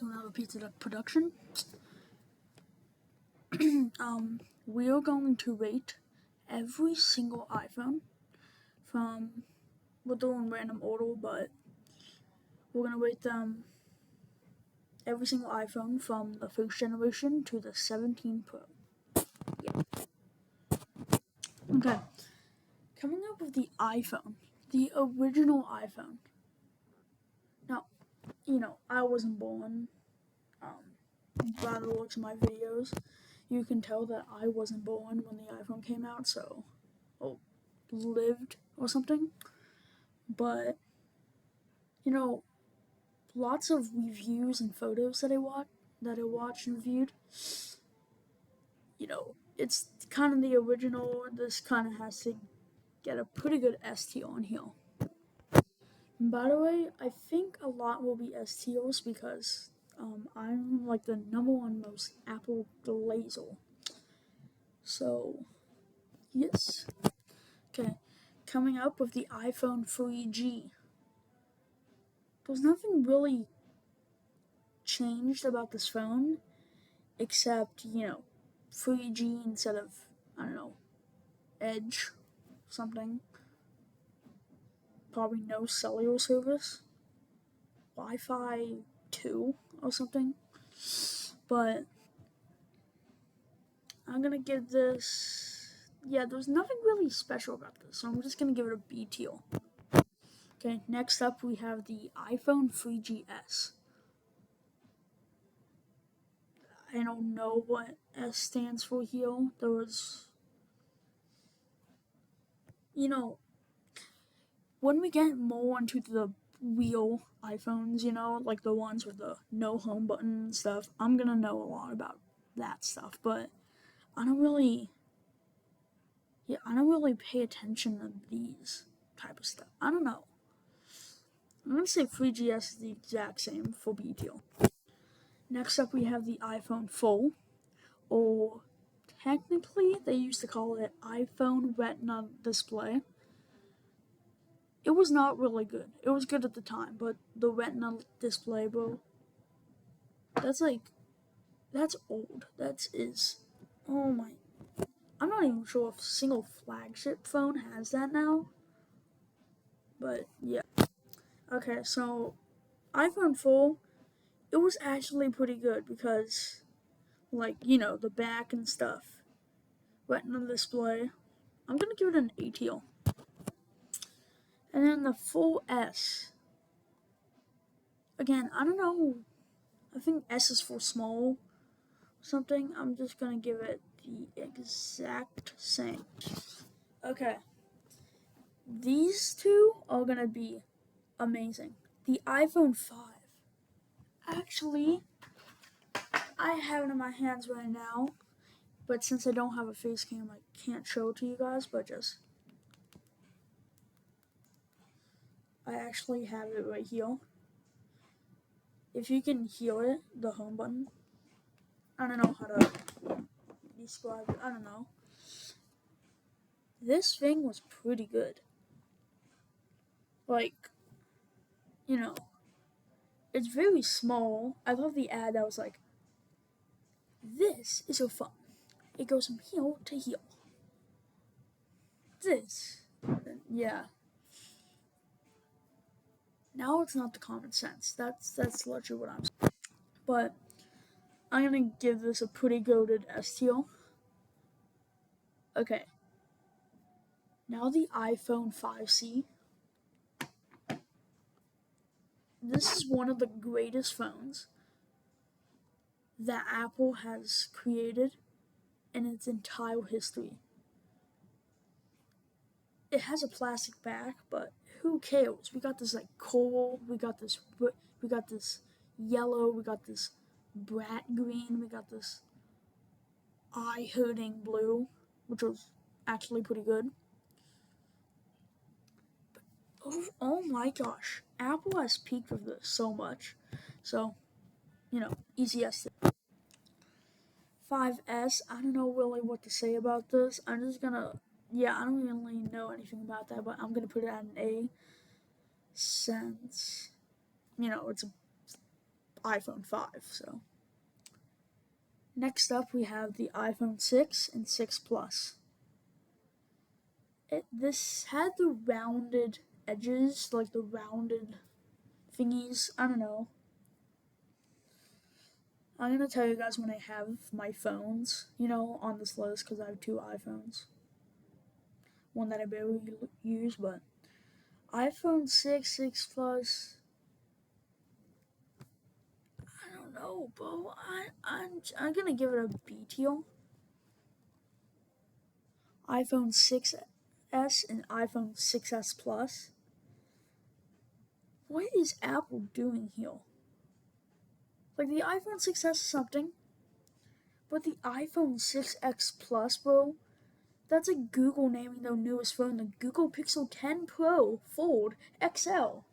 to another Pizza Duck production. We are going to rate every single iPhone from, we're doing random order, but we're going to rate them, every single iPhone from the first generation to the 17 Pro. Yeah. Okay. Coming up with the iPhone, the original iPhone. Now, I wasn't born. By the looks of my videos, you can tell that I wasn't born when the iPhone came out, so, lived or something. But, lots of reviews and photos that I watched and reviewed, it's kind of the original. This kind of has to get a pretty good S tier on here. And by the way, I think a lot will be S tiers because I'm like the #1 most Apple glazer. So, yes. Okay, coming up with the iPhone 3G. There's nothing really changed about this phone except, 3G instead of, Edge something. Probably no cellular service. Wi-Fi 2 or something. But I'm gonna give this, there's nothing really special about this, so I'm just gonna give it a B tier. Okay, next up we have the iPhone 3GS. I don't know what S stands for here. There was, when we get more into the real iPhones, like the ones with the no home button and stuff, I'm gonna know a lot about that stuff, but I don't really pay attention to these type of stuff. I don't know. I'm gonna say 3GS is the exact same for B tier. Next up we have the iPhone 4, or technically they used to call it iPhone Retina display. It was not really good. It was good at the time, but the Retina display, bro, that's old. Oh my, I'm not even sure if a single flagship phone has that now. But yeah. Okay, so iPhone 4, it was actually pretty good because, the back and stuff. Retina display, I'm gonna give it an A tier. And then the 4S. Again, I don't know. I think S is for small something. I'm just gonna give it the exact same. Okay. These two are gonna be amazing. The iPhone 5. Actually, I have it in my hands right now, but since I don't have a face cam, I can't show it to you guys, but I actually have it right here. If you can hear it, the home button, I don't know how to describe it, I don't know. This thing was pretty good. It's very small. I love the ad that was like, this is your phone. It goes from here to here. This. Yeah. Now it's not the common sense. That's literally what I'm saying. But I'm gonna give this a pretty goated S tier. Okay. Now the iPhone 5C. This is one of the greatest phones that Apple has created in its entire history. It has a plastic back, but who cares? We got this coral, we got this yellow, we got this brat green, we got this eye-hurting blue, which was actually pretty good. But oh my gosh, Apple has peaked with this so much. So, easy S. 5S, I don't know really what to say about this. I'm just gonna, I don't really know anything about that, but I'm gonna put it at an A since, it's iPhone 5. So next up we have the iPhone 6 and 6 Plus. This had the rounded edges, like the rounded thingies. I don't know. I'm gonna tell you guys when I have my phones, on this list because I have two iPhones. One that I barely use, but iPhone 6, 6 Plus. I don't know, bro. I'm gonna give it a B tier. iPhone 6s and iPhone 6s Plus. What is Apple doing here? Like the iPhone 6s is something, but the iPhone 6X Plus, bro, that's like Google naming their newest phone the Google Pixel 10 Pro Fold XL.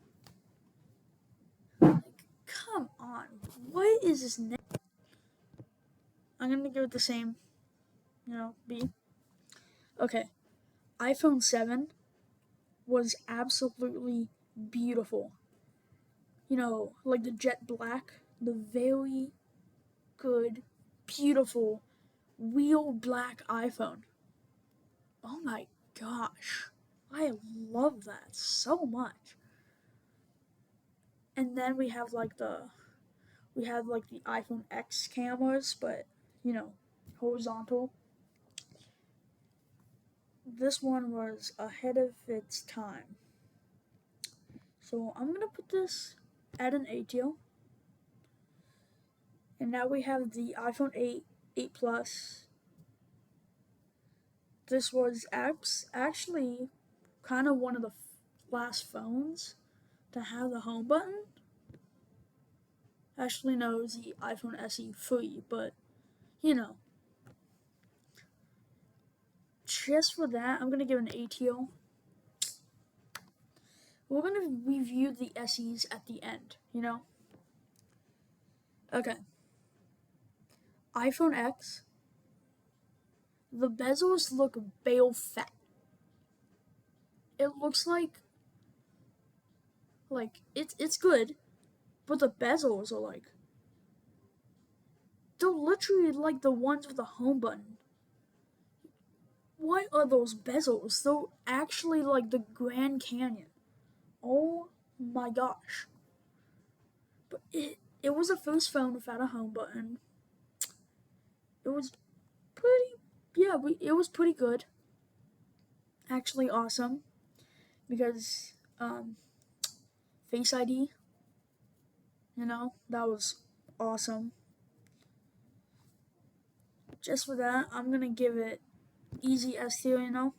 Like, come on. What is this name? I'm gonna give it the same, B. Okay. iPhone 7 was absolutely beautiful. Like the jet black, the very good, beautiful, real black iPhone. Oh my gosh. I love that so much. And then we have like the iPhone X cameras, but horizontal. This one was ahead of its time. So I'm gonna put this at an A tier. And now we have the iPhone 8, 8 Plus. This was actually kind of one of the last phones to have the home button. Actually, no, it was the iPhone SE 3, but just for that, I'm gonna give an A tier. We're gonna review the SEs at the end. Okay. iPhone X. The bezels look bale fat. It looks like it's good, but the bezels are like they're literally like the ones with the home button. What are those bezels? They're actually like the Grand Canyon. Oh my gosh. But it was a first phone without a home button. It was pretty it was pretty good. Actually awesome because Face ID, that was awesome. Just for that, I'm gonna give it easy S tier. An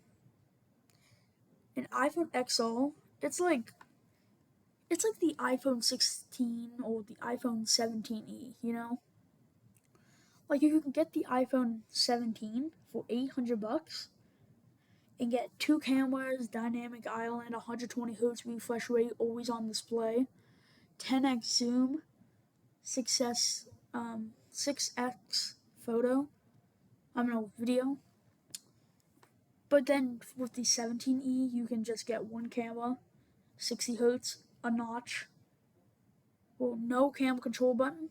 iPhone XL, it's like the iPhone 16 or the iPhone 17e. Like you can get the iPhone 17 for $800 and get two cameras, dynamic island, 120 Hz refresh rate, always on display, 10x zoom, 6x photo. Video. But then with the 17e, you can just get one camera, 60 Hz, a notch, well, no cam control button,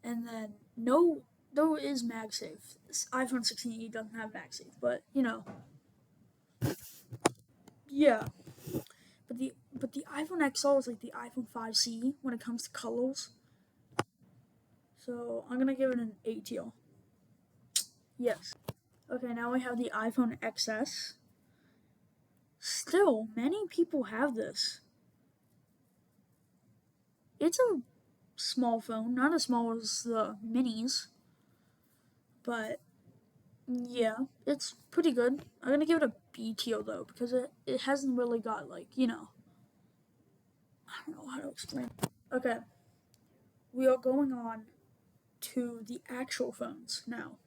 and then no is MagSafe. This iPhone 16e doesn't have MagSafe, but yeah. But the iPhone XL is like the iPhone 5C when it comes to colors. So I'm gonna give it an A tier. Yes. Okay, now we have the iPhone XS. Still, many people have this. It's a small phone, not as small as the minis, but yeah, it's pretty good. I'm gonna give it a B tier though because it hasn't really got I don't know how to explain. Okay, we are going on to the actual phones now.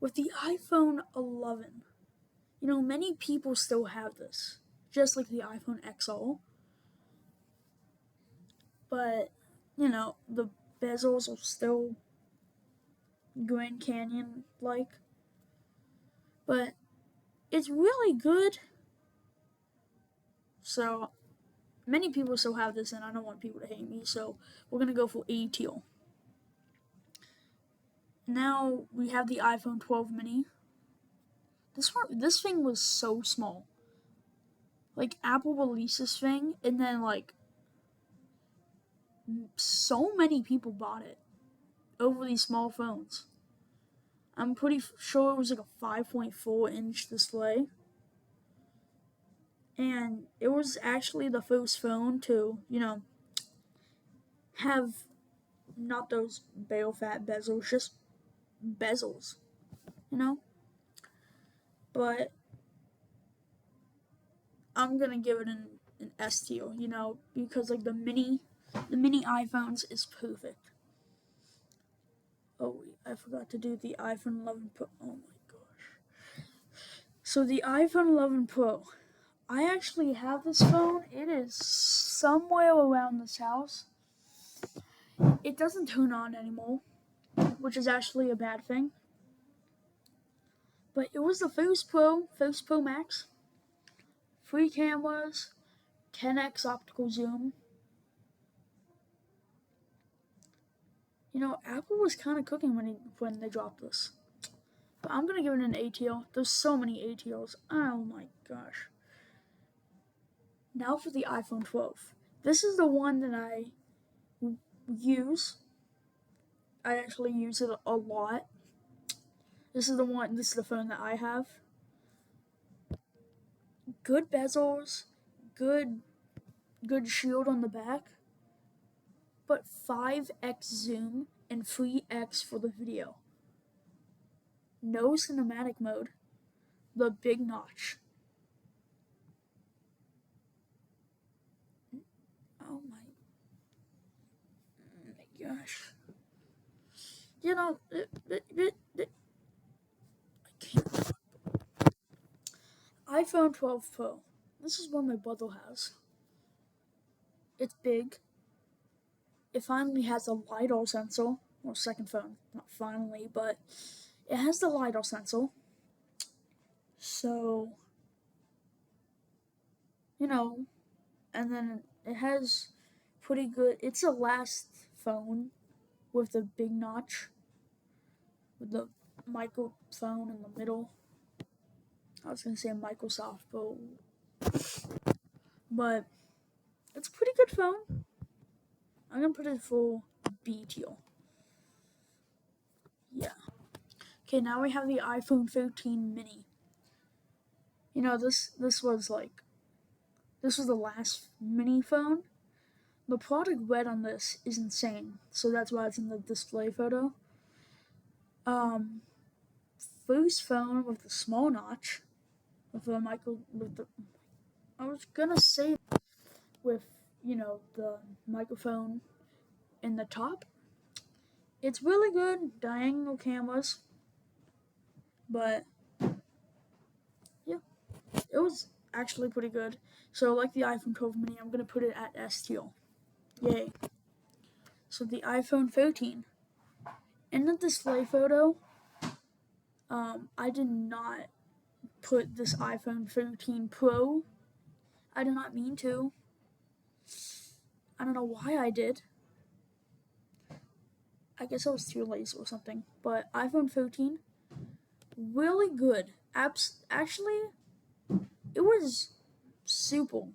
With the iPhone 11, many people still have this, just like the iPhone XL. But, the bezels are still Grand Canyon like. But it's really good. So many people still have this, and I don't want people to hate me. So we're gonna go for A teal. Now we have the iPhone 12 mini. This thing was so small. Like Apple released this thing, and then like so many people bought it over these small phones. I'm pretty sure it was like a 5.4-inch display, and it was actually the first phone to have not those bale fat bezels, just bezels, you know. But I'm gonna give it an S tier, because like the mini iPhones is perfect. Oh, I forgot to do the iPhone 11 Pro. Oh my gosh. So the iPhone 11 Pro, I actually have this phone. It is somewhere around this house. It doesn't turn on anymore, which is actually a bad thing. But it was the first Pro Max, 3 cameras, 10x optical zoom. Apple was kind of cooking when they dropped this. But I'm gonna give it an A tier. There's so many A tiers. Oh my gosh. Now for the iPhone 12. This is the one that I use. I actually use it a lot. This is the phone that I have. Good bezels, good shield on the back, but 5x zoom and 3x for the video. No cinematic mode. The big notch. Oh my gosh. I can't. iPhone 12 Pro. This is one my brother has. It's big. It finally has a LiDAR sensor. Well, second phone. Not finally, but it has the LiDAR sensor. So, and then it has pretty good. It's a last phone with the big notch, with the microphone in the middle. I was gonna say Microsoft, but it's a pretty good phone. I'm gonna put it for B tier. Yeah. Okay, now we have the iPhone 13 mini. This was the last mini phone. The product red on this is insane, so that's why it's in the display photo. First phone with the small notch, I was gonna say with the microphone in the top. It's really good, diagonal cameras, but yeah, it was actually pretty good. So like the iPhone 12 mini, I'm gonna put it at S tier. Yay. So the iPhone 13. In the display photo, I did not put this iPhone 13 Pro. I did not mean to. I don't know why I did. I guess I was too lazy or something. But iPhone 13, really good. Actually, it was super,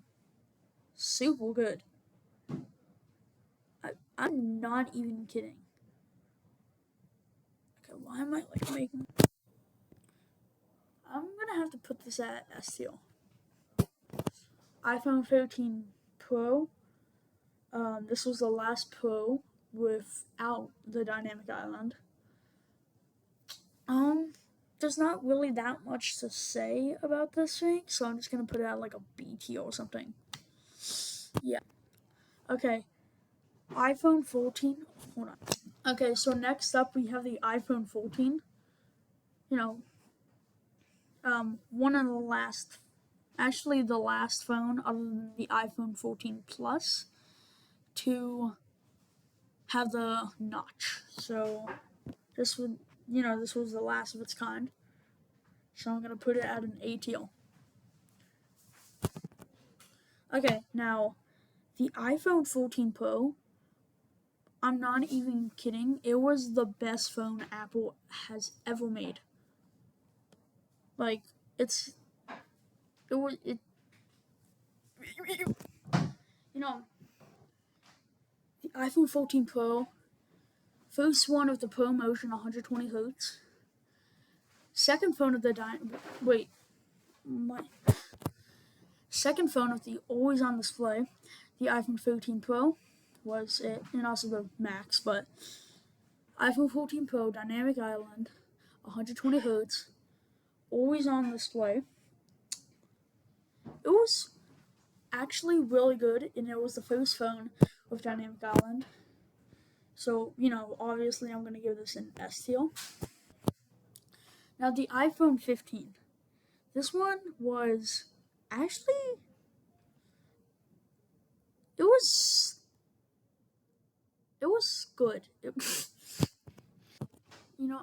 super good. I'm not even kidding. Okay, why am I making? I'm gonna have to put this at S tier. iPhone 13 Pro. This was the last Pro without the dynamic island. There's not really that much to say about this thing, so I'm just gonna put it at like a B tier or something. Yeah. Okay. iPhone 14. Hold on. Okay, so next up we have the iPhone 14. One of the last, actually the last phone other than the iPhone 14 Plus to have the notch. So this was the last of its kind. So I'm gonna put it at an A tier. Okay, now the iPhone 14 Pro, I'm not even kidding. It was the best phone Apple has ever made. Like it's it was it you know, the iPhone 14 Pro, first one of the Pro Motion 120 hertz. Second phone of the wait, my second phone of the always on display, the iPhone 13 Pro was it, and also the Max, but iPhone 14 Pro Dynamic Island, 120 hertz, always on display. It was actually really good, and it was the first phone with Dynamic Island. So, obviously I'm going to give this an S tier. Now, the iPhone 15. This one was actually, it was, it was good.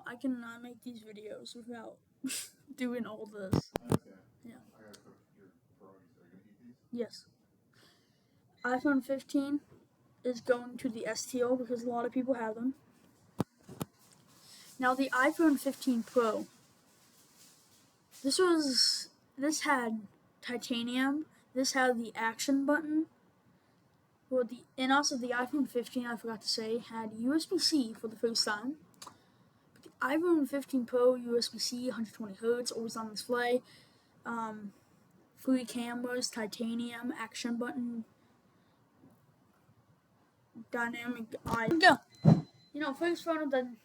I cannot make these videos without doing all this. Okay. Yeah. I gotta cook your pierogies. Are you gonna eat these? Yes. iPhone 15 is going to the STO because a lot of people have them. Now the iPhone 15 Pro. This had titanium. This had the action button. And also the iPhone 15, I forgot to say, had USB-C for the first time. But the iPhone 15 Pro USB-C, 120 hertz, always on display. 3 cameras, titanium, action button, dynamic eye. Go. First phone with the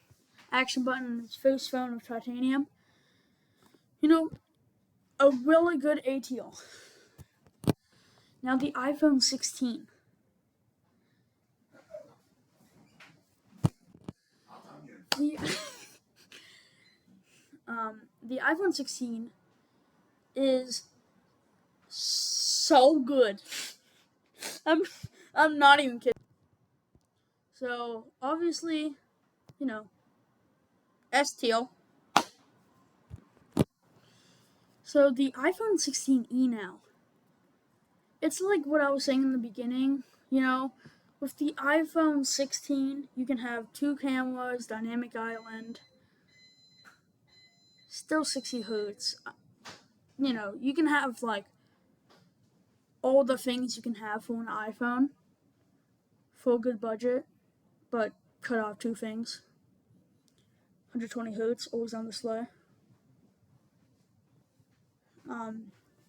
action button, first phone with titanium. A really good ATL. Now the iPhone 16. The the iPhone 16 is so good. I'm I'm not even kidding. So obviously, STL. So the iPhone 16e now. It's like what I was saying in the beginning. With the iPhone 16, you can have 2 cameras, dynamic island, still 60 hertz. You can have like all the things you can have for an iPhone for a good budget, but cut off 2 things. 120 hertz, always on display.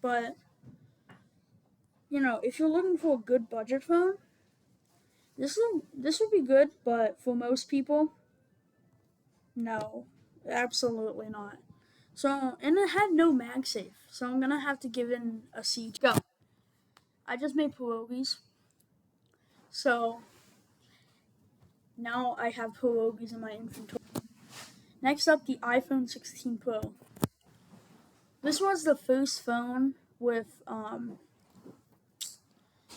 But if you're looking for a good budget phone, this would be good. But for most people, no, absolutely not. So, and it had no MagSafe, so I'm gonna have to give it a C. Go. I just made pierogies, so now I have pierogies in my inventory. Next up, the iPhone 16 Pro. This was the first phone with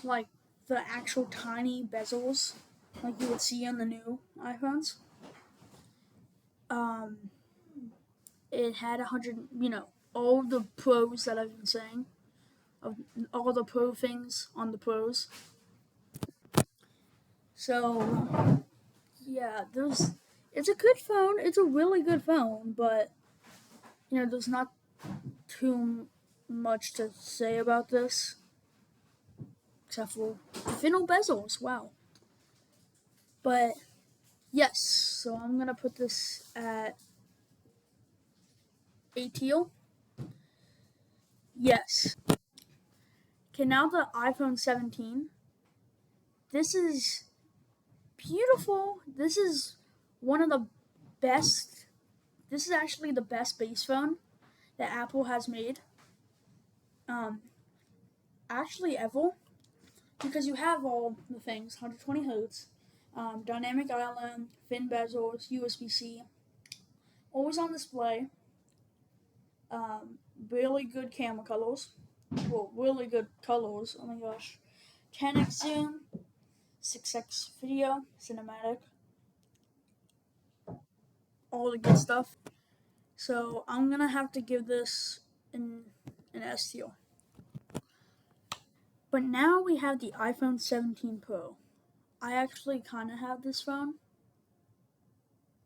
like the actual tiny bezels, like you would see on the new iPhones. It had 100, all the pros that I've been saying, of all the pro things on the pros. So yeah, it's a good phone. It's a really good phone, but there's not too much to say about this except for thinner bezels. Wow. But yes, so I'm gonna put this at a teal. Yes. Okay, now the iPhone 17. This is beautiful. This is one of the best. This is actually the best base phone that Apple has made. Actually ever, because you have all the things: 120 hertz, dynamic island, thin bezels, USB-C, always on display. Really good camera colors. Well, really good colors. Oh my gosh. 10x zoom, 6x video, cinematic, all the good stuff. So I'm gonna have to give this an S tier. But now we have the iPhone 17 Pro. I actually kind of have this phone.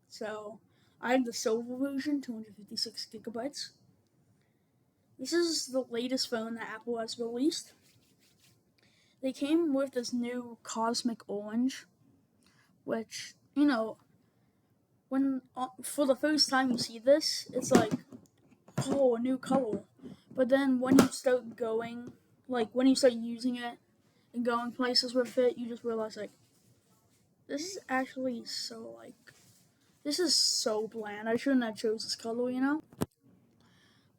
So I have the silver version, 256 gigabytes. This is the latest phone that Apple has released. They came with this new cosmic orange, which, when for the first time you see this, it's like, oh, a new color. But then when you start going, like when you start using it and going places with it, you just realize like, this is actually so this is so bland. I shouldn't have chose this color.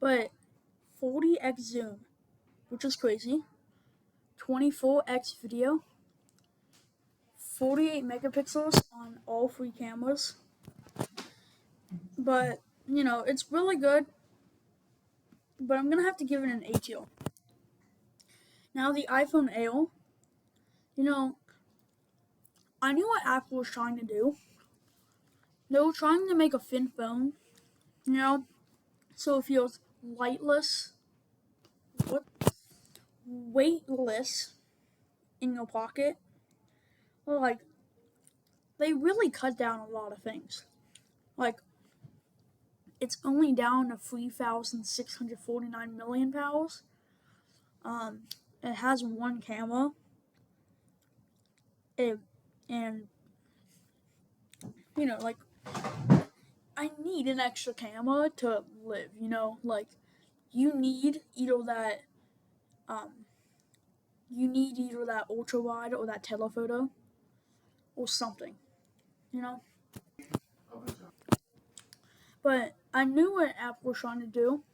But 40x zoom, which is crazy. 24x video, 48 megapixels on all three cameras. But, it's really good. But I'm going to have to give it an A tier. Now, the iPhone 8, I knew what Apple was trying to do. They were trying to make a thin phone, so it feels weightless in your pocket. But, they really cut down a lot of things. It's only down to 3,649 million pounds. It has one camera. And I need an extra camera to live. You need either that, ultra wide or that telephoto or something. You know. But I knew what Apple was trying to do,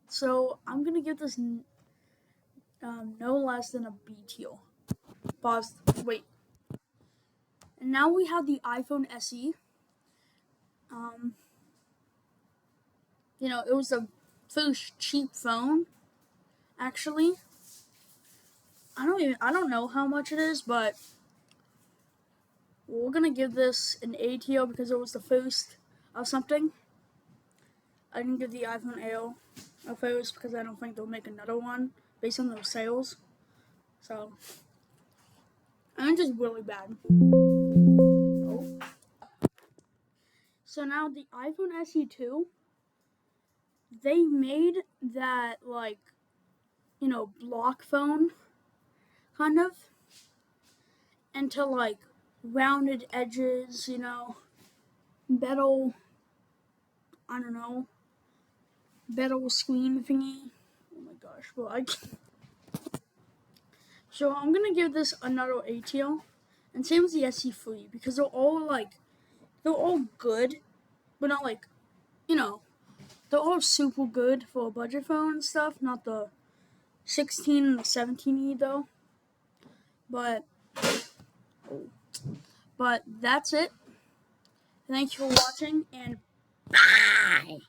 so I'm gonna give this no less than a B tier. Pause. Wait. And now we have the iPhone SE. It was the first cheap phone. Actually, I don't know how much it is, but we're gonna give this an A tier because it was the first of something. I didn't give the iPhone Air a first because I don't think they'll make another one based on those sales. So, I'm just really bad. Oh. So now the iPhone SE 2, they made that block phone kind of into rounded edges, metal, I don't know, metal screen thingy. Oh my gosh, well so I'm gonna give this another A tier, and same as the SE3 because they're all good, but not they're all super good for a budget phone and stuff. Not the 16 and the 17E though, but that's it. Thanks for watching and bye.